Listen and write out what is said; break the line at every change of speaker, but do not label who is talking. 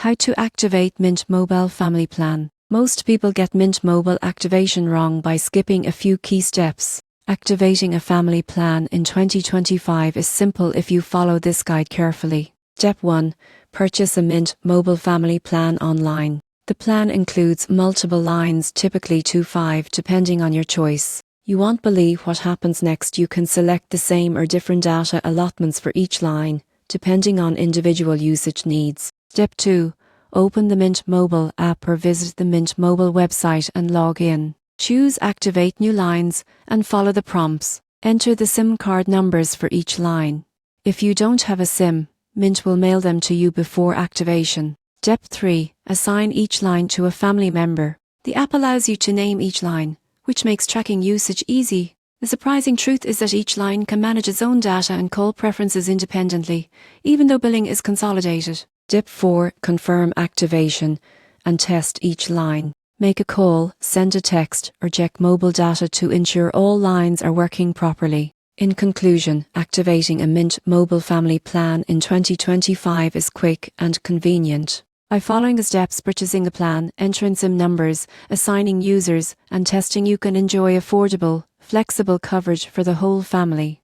How to activate Mint Mobile Family Plan. Most people get Mint Mobile activation wrong by skipping a few key steps. Activating a family plan in 2025 is simple if you follow this guide carefully. Step 1. Purchase a Mint Mobile Family Plan online. The plan includes multiple lines, typically 2-5, depending on your choice. You won't believe what happens next. You can select the same or different data allotments for each line, depending on individual usage needs. Step 2. Open the Mint Mobile app or visit the Mint Mobile website and log in. Choose Activate New Lines and follow the prompts. Enter the SIM card numbers for each line. If you don't have a SIM, Mint will mail them to you before activation. Step 3. Assign each line to a family member. The app allows you to name each line, which makes tracking usage easy. The surprising truth is that each line can manage its own data and call preferences independently, even though billing is consolidated. Step 4. Confirm activation and test each line. Make a call, send a text, or check mobile data to ensure all lines are working properly. In conclusion, activating a Mint Mobile Family Plan in 2025 is quick and convenient. By following the steps, purchasing a plan, entering SIM numbers, assigning users, and testing, you can enjoy affordable, flexible coverage for the whole family.